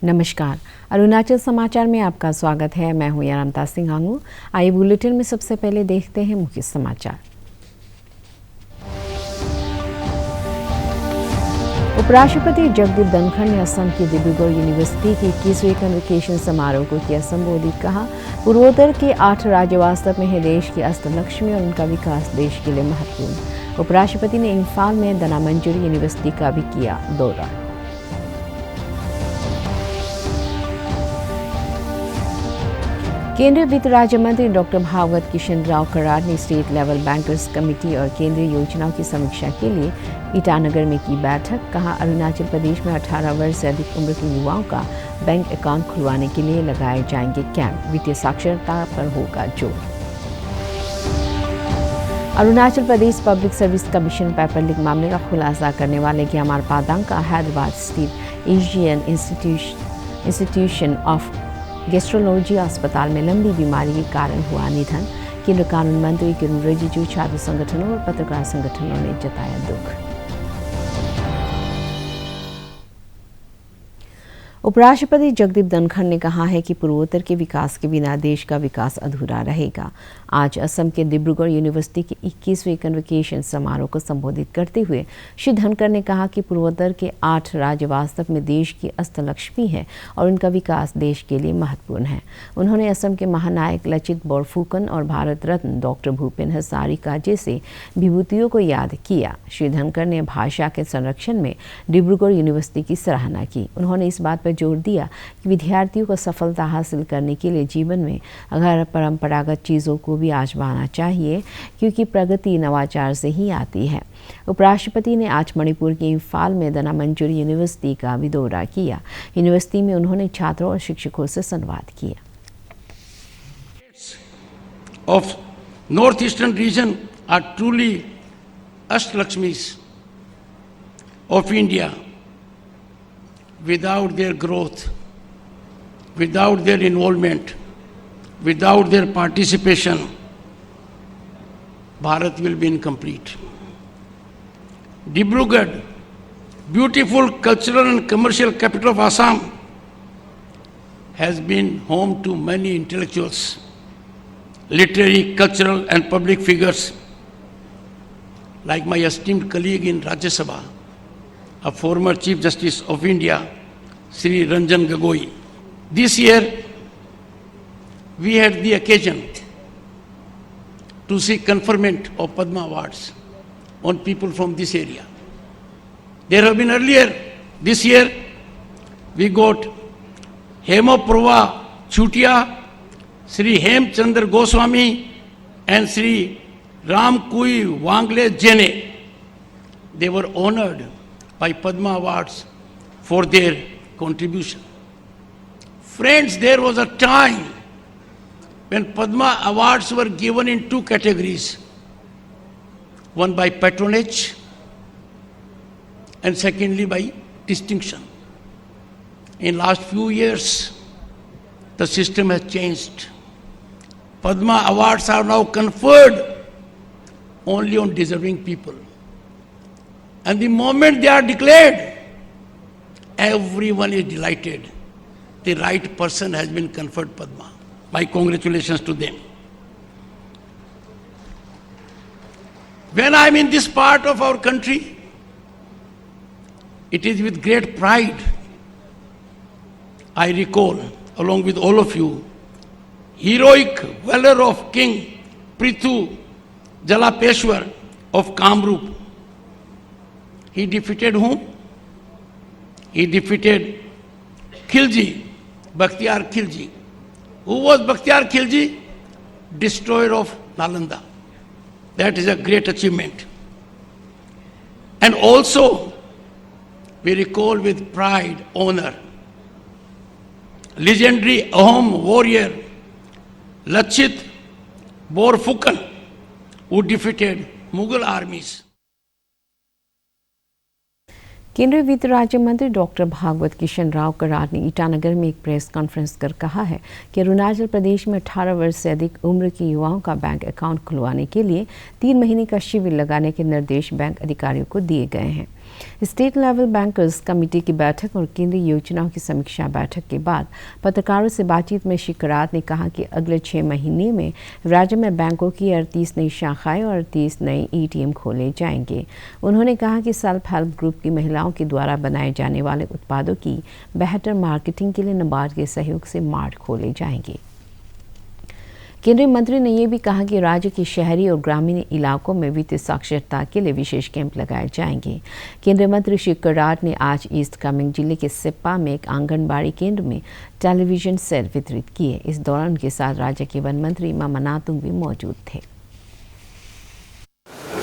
नमस्कार, अरुणाचल समाचार में आपका स्वागत है। मैं हूं यारमता सिंह आंगू। आइए बुलेटिन में सबसे पहले देखते हैं मुख्य समाचार। उपराष्ट्रपति जगदीप धनखड़ ने असम की डिब्रूगढ़ यूनिवर्सिटी की 21वीं कन्वोकेशन समारोह को किया संबोधित। कहा, पूर्वोत्तर के 8 राज्य वास्तव में है देश की अष्टलक्ष्मी और उनका विकास देश के लिए महत्वपूर्ण। उपराष्ट्रपति ने इम्फाल में धनामंजूरी यूनिवर्सिटी का भी किया दौरा। केंद्रीय वित्त राज्य मंत्री डॉक्टर भागवत किशन राव कराड़ ने स्टेट लेवल बैंकर्स कमेटी और केंद्रीय योजनाओं की समीक्षा के लिए ईटानगर में की बैठक। कहा, अरुणाचल प्रदेश में 18 वर्ष से अधिक उम्र के युवाओं का बैंक अकाउंट खुलवाने के लिए लगाए जाएंगे कैंप। वित्तीय साक्षरता पर होगा जोर। Arunachal Pradesh public service commission paper leak मामले का खुलासा करने वाले ग्यामार पादांग का हैदराबाद स्थित एशियन इंस्टीट्यूशन ऑफ गैस्ट्रोलॉजी अस्पताल में लंबी बीमारी के कारण हुआ निधन। केंद्र कानून मंत्री किरण रिजिजू, छात्र संगठनों और पत्रकार संगठनों ने जताया दुख। उपराष्ट्रपति जगदीप धनखड़ ने कहा है कि पूर्वोत्तर के विकास के बिना देश का विकास अधूरा रहेगा। आज असम के डिब्रूगढ़ यूनिवर्सिटी के 21वें कन्वोकेशन समारोह को संबोधित करते हुए श्री धनखड़ ने कहा कि पूर्वोत्तर के 8 राज्य वास्तव में देश की अष्टलक्ष्मी है और उनका विकास देश के लिए महत्वपूर्ण है। उन्होंने असम के महानायक लचित बोरफुकन और भारत रत्न डॉक्टर भूपेन हजारिका जैसे विभूतियों को याद किया। श्री धनखड़ ने भाषा के संरक्षण में डिब्रूगढ़ यूनिवर्सिटी की सराहना की। उन्होंने इस बात पर जोर दिया कि विद्यार्थियों को सफलता हासिल करने के लिए जीवन में गैर परंपरागत चीज़ों को भी आजमाना चाहिए, क्योंकि प्रगति नवाचार से ही आती है। उपराष्ट्रपति ने आज मणिपुर के इम्फाल में धनामंजूरी यूनिवर्सिटी का भी दौरा किया। यूनिवर्सिटी में उन्होंने छात्रों और शिक्षकों से संवाद किया। Of northeastern region are truly Ashtalakshmis of India. Without their growth, without their involvement, without their participation, Bharat will be incomplete. Dibrugarh, beautiful cultural and commercial capital of Assam, has been home to many intellectuals, literary, cultural and public figures like my esteemed colleague in Rajya Sabha, a former Chief Justice of India, Sri Ranjan Gogoi. This year, we had the occasion to see conferment of Padma Awards on people from this area. There have been earlier, this year, we got Hemaprabha Chutia, Sri Hemchandra Goswami and Sri Ramkui Wangle Jene. They were honored by Padma Awards for their contribution. Friends, there was a time when Padma Awards were given in 2 categories, one by patronage and secondly by distinction. In last few years, the system has changed. Padma Awards are now conferred only on deserving people. And the moment they are declared, everyone is delighted. The right person has been conferred Padma. My congratulations to them. When I am in this part of our country, it is with great pride I recall, along with all of you, heroic valor of King Prithu Jalapeshwar of Kamrup. He defeated whom? He defeated Khilji, Bakhtiyar Khilji. Who was Bakhtiyar Khilji? Destroyer of Nalanda. That is a great achievement. And also, we recall with pride, honor, legendary Ahom warrior Lachit Borfukan, who defeated Mughal armies. केंद्रीय वित्त राज्य मंत्री doctor Bhagavat Kishan Rao Karad ने ईटानगर में एक press conference कर कहा है कि अरुणाचल प्रदेश में 18 वर्ष से अधिक उम्र के युवाओं का बैंक अकाउंट खुलवाने के लिए 3 महीने का शिविर लगाने के निर्देश बैंक अधिकारियों को दिए गए हैं। स्टेट लेवल बैंकर्स कमेटी की बैठक और केंद्रीय योजनाओं की समीक्षा बैठक के बाद पत्रकारों से बातचीत में श्री करात ने कहा कि अगले 6 महीने में राज्य में बैंकों की 38 नई शाखाएं और 38 नए ATM खोले जाएंगे। उन्होंने कहा कि सेल्फ हेल्प ग्रुप की महिलाओं के द्वारा बनाए जाने वाले उत्पादों की बेहतर मार्केटिंग के लिए नाबार्ड के सहयोग से मार्ट खोले जाएंगे। केंद्रीय मंत्री ने यह भी कहा कि राज्य के शहरी और ग्रामीण इलाकों में वित्तीय साक्षरता के लिए विशेष कैंप लगाए जाएंगे। केंद्रीय मंत्री श्री करात ने आज ईस्ट कामेंग जिले के सिप्पा में एक आंगनबाड़ी केंद्र में टेलीविजन सेट वितरित किए। इस दौरान उनके साथ राज्य के वन मंत्री मामा नातुंग भी मौजूद थे।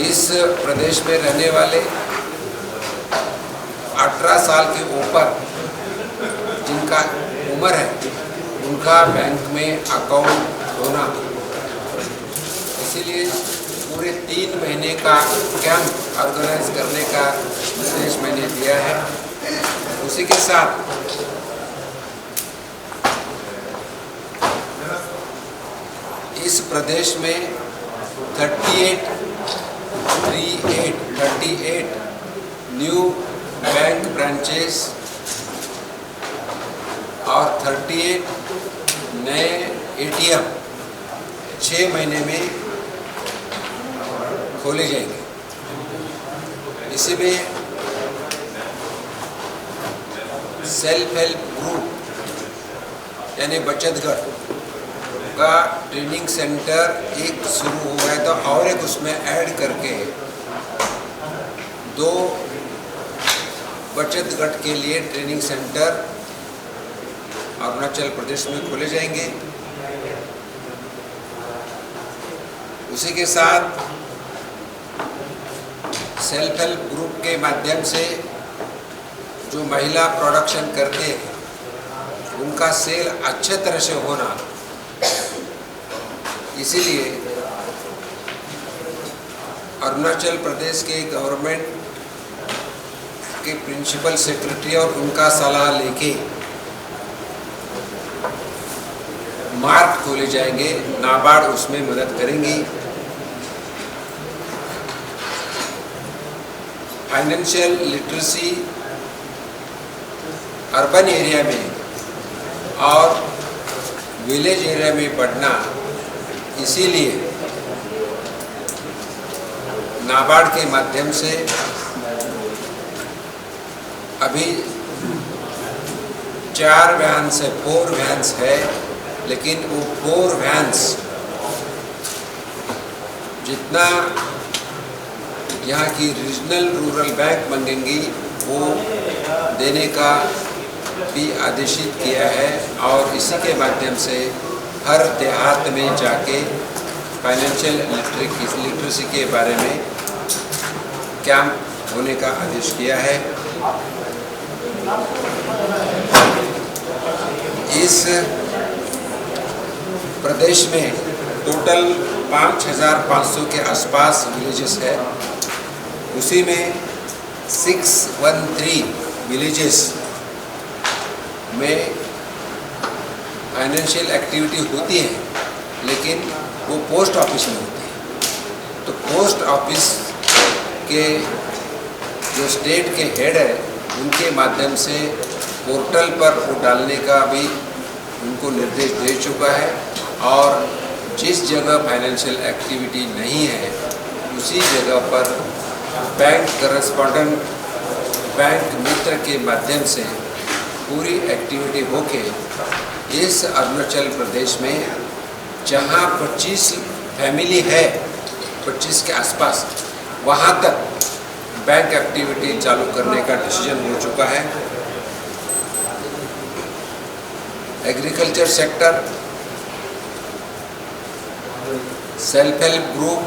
इस प्रदेश में रहने वाले 18 साल के ऊपर जिनका उम्र है उनका बैंक में अकाउंट होना, इसीलिए पूरे 3 महीने का कैंप ऑर्गेनाइज करने का निर्देश मैंने दिया है। उसी के साथ इस प्रदेश में 38 न्यू बैंक ब्रांचेस और 38 नए ATM 6 महीने में खोले जाएंगे। इसी में सेल्फ हेल्प ग्रुप यानी बचत गट का ट्रेनिंग सेंटर एक शुरू हुआ है, तो और एक उसमें ऐड करके 2 बचत गट के लिए ट्रेनिंग सेंटर अरुणाचल प्रदेश में खोले जाएंगे। उसी के साथ सेल्फ हेल्प ग्रुप के माध्यम से जो महिला प्रोडक्शन करते हैं उनका सेल अच्छे तरह से होना, इसीलिए अरुणाचल प्रदेश के गवर्नमेंट के प्रिंसिपल सेक्रेटरी और उनका सलाह लेके मार्ट खोले जाएंगे। नाबार्ड उसमें मदद करेंगी। फाइनेंशियल लिटरेसी अर्बन एरिया में और विलेज एरिया में बढ़ना, इसीलिए नाबार्ड के माध्यम से अभी 4 वैन्स है, 4 वैन्स है, लेकिन वो 4 वैन्स जितना यहाँ की रीजनल रूरल बैंक मांगेंगी वो देने का भी आदेशित किया है। और इसी के माध्यम से हर देहात में जाके फाइनेंशियल लिटरेसी के बारे में कैंप होने का आदेश किया है। इस प्रदेश में टोटल 5500 के आसपास विलेजेस है। उसी में 613 विलेजेस में फाइनेंशियल एक्टिविटी होती है, लेकिन वो पोस्ट ऑफिस में होती है। तो पोस्ट ऑफिस के जो स्टेट के हेड है उनके माध्यम से पोर्टल पर वो डालने का भी उनको निर्देश दे चुका है। और जिस जगह फाइनेंशियल एक्टिविटी नहीं है उसी जगह पर बैंक करस्पॉन्डेंट बैंक मित्र के माध्यम से पूरी एक्टिविटी होके इस अरुणाचल प्रदेश में जहाँ 25 फैमिली है, 25 के आसपास, वहाँ तक बैंक एक्टिविटी चालू करने का डिसीजन हो चुका है। Agriculture sector, self help group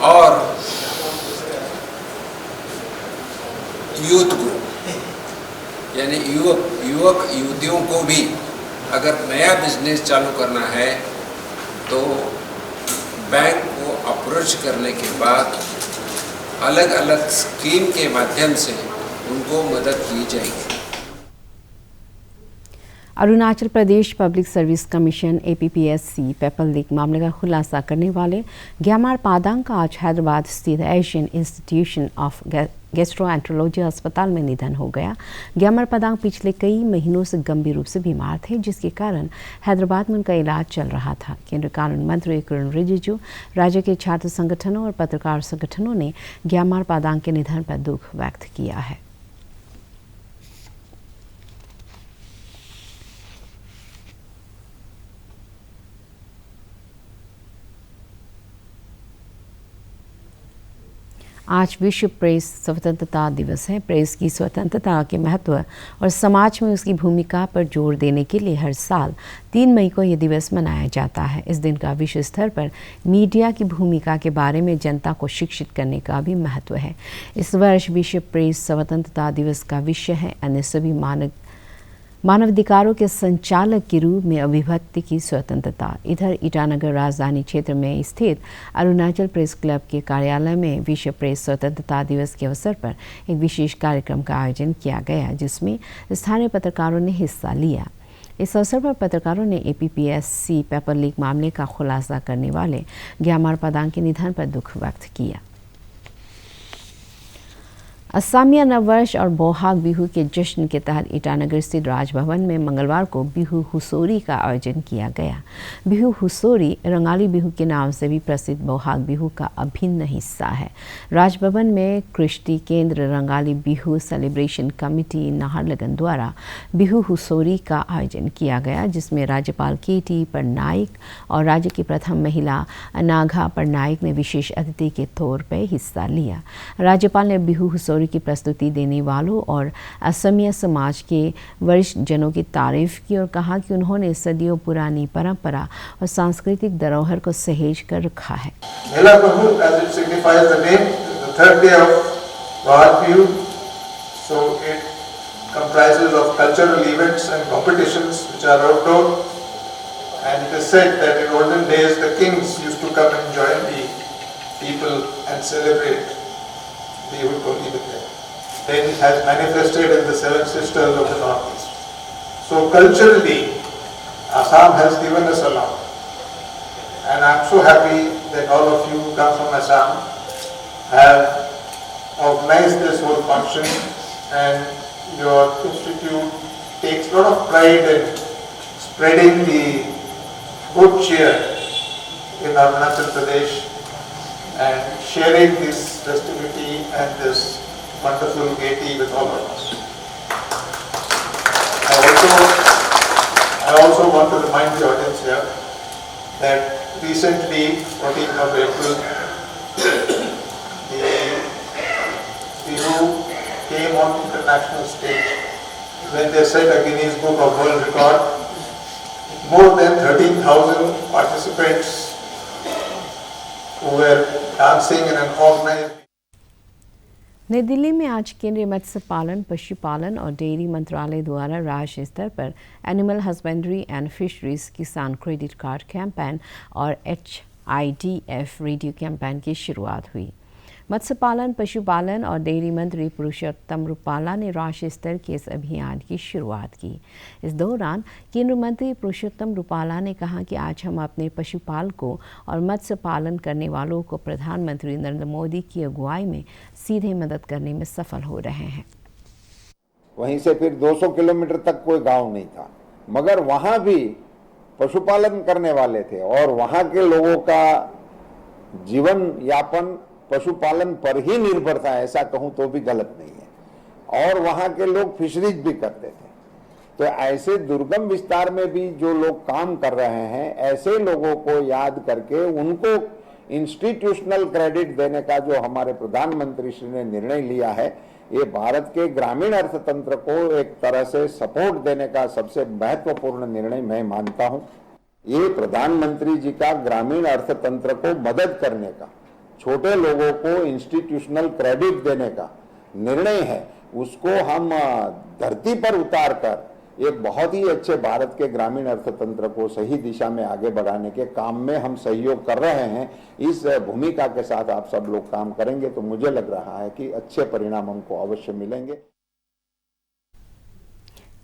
और यूथ ग्रुप यानी युवक युवतियों को भी अगर नया बिजनेस चालू करना है तो बैंक को अप्रोच करने के बाद अलग अलग स्कीम के माध्यम से उनको मदद की जाएगी। Arunachal Pradesh public service commission APPSC paper leak मामले का खुलासा करने वाले ग्यामार पादांग का आज हैदराबाद स्थित एशियन इंस्टीट्यूशन ऑफ गैस्ट्रोएंट्रोलॉजी अस्पताल में निधन हो गया। ग्यामार पादांग पिछले कई महीनों से गंभीर रूप से बीमार थे, जिसके कारण हैदराबाद में उनका इलाज चल रहा था। केंद्रीय कानून मंत्री किरण रिजिजू, राज्य के छात्र संगठनों और पत्रकार संगठनों ने ग्यामार पादांग के निधन पर दुख व्यक्त किया है। आज विश्व प्रेस स्वतंत्रता दिवस है। प्रेस की स्वतंत्रता के महत्व और समाज में उसकी भूमिका पर जोर देने के लिए हर साल 3 मई को यह दिवस मनाया जाता है। इस दिन का विश्व स्तर पर मीडिया की भूमिका के बारे में जनता को शिक्षित करने का भी महत्व है। इस वर्ष विश्व प्रेस स्वतंत्रता दिवस का विषय है अन्य सभी मानवाधिकारों के संचालक के रूप में अभिव्यक्ति की स्वतंत्रता। इधर ईटानगर राजधानी क्षेत्र में स्थित अरुणाचल प्रेस क्लब के कार्यालय में विश्व प्रेस स्वतंत्रता दिवस के अवसर पर एक विशेष कार्यक्रम का आयोजन किया गया, जिसमें स्थानीय पत्रकारों ने हिस्सा लिया। इस अवसर पर पत्रकारों ने APPSC पेपर लीक मामले का खुलासा करने वाले ग्यामार पादांग के निधन पर दुख व्यक्त किया। असमिया नववर्ष और बोहाग बिहू के जश्न के तहत ईटानगर स्थित राजभवन में मंगलवार को बिहू हुसोरी का आयोजन किया गया। बिहू हुसोरी रंगाली बिहू के नाम से भी प्रसिद्ध बोहाग बिहू का अभिन्न हिस्सा है। राजभवन में कृष्टि केंद्र रंगाली बिहू सेलिब्रेशन कमेटी नाहरलगुन द्वारा बिहू हुसोरी का आयोजन किया गया, जिसमें राज्यपाल KT पटनायक और राज्य की प्रथम महिला अनाघा पटनायक ने विशेष अतिथि के तौर पर हिस्सा लिया। राज्यपाल ने बिहू हुसोरी की प्रस्तुति देने वालों और असमिया समाज के वरिष्ठ जनों की तारीफ की और कहा कि उन्होंने सदियों पुरानी परंपरा और सांस्कृतिक धरोहर को सहेज कर रखा है। मेला Bihu, as it signifies the name, the third day of Bohag Bihu, so it comprises of cultural events and competitions which are outdoor, and it is said that in olden days the kings used to come and join the people and celebrate Bihu Koli with them. Then it has manifested in the Seven Sisters of the Northeast. So culturally, Assam has given us a lot. And I am so happy that all of you who come from Assam have organized this whole function, and your institute takes a lot of pride in spreading the good cheer in Arunachal Pradesh and sharing this festivity and this wonderful gaiety with all of us. I also want to remind the audience here that recently, 14th of April, the Bihu came on international stage when they set a Guinness Book of World Record. More than 13,000 participants who were dancing in an organized. नई दिल्ली में आज केंद्रीय मत्स्य पालन, पशुपालन और dairy मंत्रालय द्वारा राज्य स्तर पर एनिमल हस्बेंड्री एंड फिशरीज किसान क्रेडिट कार्ड कैंपेन और HIDF रेडियो कैंपेन की शुरुआत हुई। मत्स्य पालन, पशुपालन और डेयरी मंत्री पुरुषोत्तम रुपाला ने राष्ट्रीय स्तर के इस अभियान की शुरुआत की। इस दौरान केंद्रीय मंत्री पुरुषोत्तम रुपाला ने कहा कि आज हम अपने पशुपालकों और मत्स्य पालन करने वालों को प्रधानमंत्री नरेंद्र मोदी की अगुवाई में सीधे मदद करने में सफल हो रहे हैं। वहीं से फिर 200 किलोमीटर तक कोई गांव नहीं था, मगर वहां भी पशुपालन करने वाले थे और वहां के लोगों का जीवन यापन पशुपालन पर ही निर्भर था, ऐसा कहूं तो भी गलत नहीं है। और वहां के लोग फिशरीज भी करते थे। तो ऐसे दुर्गम विस्तार में भी जो लोग काम कर रहे हैं, ऐसे लोगों को याद करके उनको इंस्टीट्यूशनल क्रेडिट देने का जो हमारे प्रधानमंत्री श्री ने निर्णय लिया है, ये भारत के ग्रामीण अर्थतंत्र को एक तरह से सपोर्ट देने का सबसे महत्वपूर्ण निर्णय मैं मानता हूं। ये प्रधानमंत्री जी का ग्रामीण अर्थतंत्र को मदद करने का, छोटे लोगों को इंस्टीट्यूशनल क्रेडिट देने का निर्णय है, उसको हम धरती पर उतार कर एक बहुत ही अच्छे भारत के ग्रामीण अर्थतंत्र को सही दिशा में आगे बढ़ाने के काम में हम सहयोग कर रहे हैं। इस भूमिका के साथ आप सब लोग काम करेंगे तो मुझे लग रहा है कि अच्छे परिणाम हमको अवश्य मिलेंगे।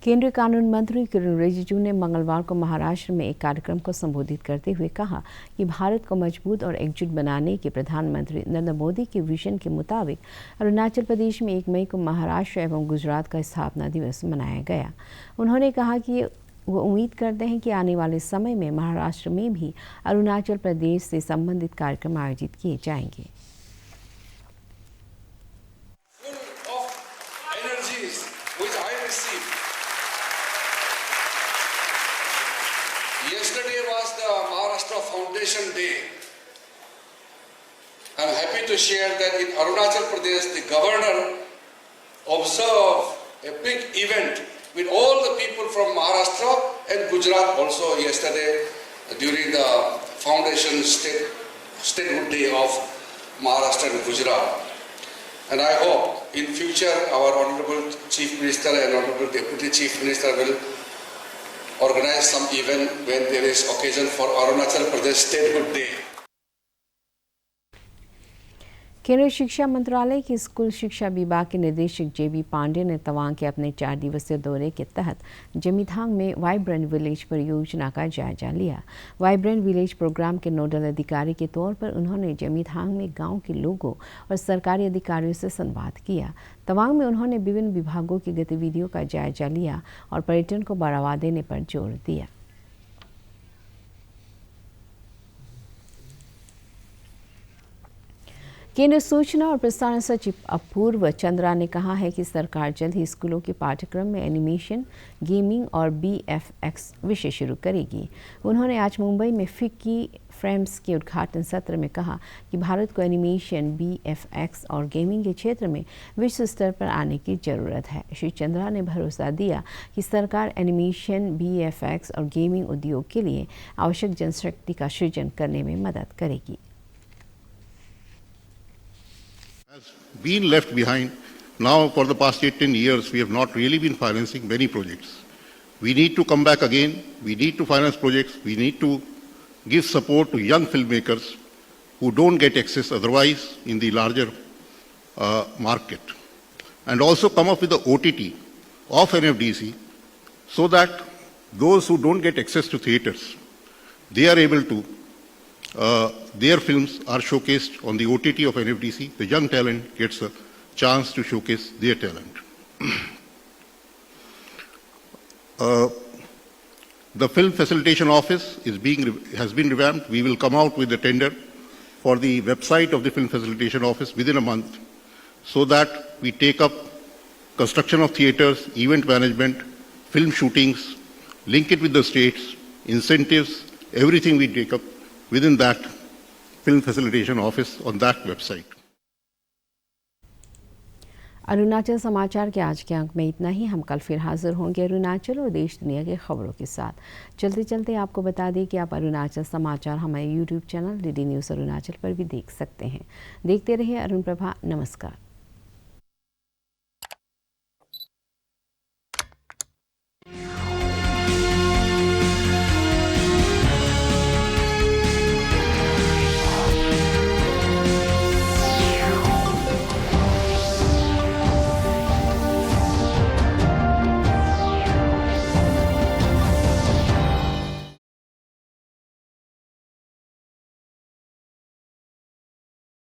केंद्रीय कानून मंत्री किरण रिजिजू ने मंगलवार को महाराष्ट्र में एक कार्यक्रम को संबोधित करते हुए कहा कि भारत को मजबूत और एकजुट बनाने के प्रधानमंत्री नरेंद्र मोदी के विजन के मुताबिक अरुणाचल प्रदेश में 1 मई को महाराष्ट्र एवं गुजरात का स्थापना दिवस मनाया गया। उन्होंने कहा कि वो उम्मीद करते हैं कि आने वाले समय में महाराष्ट्र में भी अरुणाचल प्रदेश से संबंधित कार्यक्रम आयोजित किए जाएंगे। Yesterday was the Maharashtra Foundation Day. I am happy to share that in Arunachal Pradesh, the governor observed a big event with all the people from Maharashtra and Gujarat also yesterday during the Foundation Statehood Day of Maharashtra and Gujarat. And I hope in future our Honorable Chief Minister and Honorable Deputy Chief Minister will organize some event when there is occasion for Arunachal Pradesh Statehood Day. केंद्रीय शिक्षा मंत्रालय के school शिक्षा विभाग के निदेशक जेबी पांडे ने तवांग के अपने 4 दिवसीय दौरे के तहत जमीथांग में वाइब्रेंट विलेज परियोजना का जायजा लिया। वाइब्रेंट विलेज प्रोग्राम के नोडल अधिकारी के तौर पर उन्होंने जमीथांग में गांव के लोगों और सरकारी अधिकारियों से संवाद किया। तवांग में उन्होंने विभिन्न विभागों की गतिविधियों का जायजा लिया और पर्यटन को बढ़ावा देने पर जोर दिया। केंद्रीय सूचना और प्रसारण सचिव अपूर्व चंद्रा ने कहा है कि सरकार जल्द ही स्कूलों के पाठ्यक्रम में एनिमेशन, गेमिंग और BFX विषय शुरू करेगी। उन्होंने आज मुंबई में फिक्की फ्रेम्स के उद्घाटन सत्र में कहा कि भारत को एनिमेशन, BFX और गेमिंग के क्षेत्र में विश्व स्तर पर आने की जरूरत है। श्री चंद्रा ने भरोसा दिया कि सरकार एनिमेशन, BFX और गेमिंग उद्योग के लिए आवश्यक जनशक्ति का सृजन करने में मदद करेगी। Has been left behind. Now for the past 8-10 years we have not really been financing many projects. We need to come back again. We need to finance projects. We need to give support to young filmmakers who don't get access otherwise in the larger market, and also come up with the OTT of NFDC so that those who don't get access to theaters, they are able to their films are showcased on the OTT of NFDC. The young talent gets a chance to showcase their talent. The Film Facilitation Office has been revamped. We will come out with a tender for the website of the Film Facilitation Office within a month, so that we take up construction of theaters, event management, film shootings, link it with the states, incentives, everything we take up within that Film Facilitation Office on that website. Arunachal समाचार के आज के अंक में इतना ही। हम कल फिर हाजिर होंगे अरुणाचल और देश दुनिया के खबरों के साथ। चलते चलते आपको बता दें कि आप अरुणाचल समाचार हमारे YouTube channel DD news Arunachal पर भी देख सकते हैं। देखते रहिए अरुण प्रभा। नमस्कार।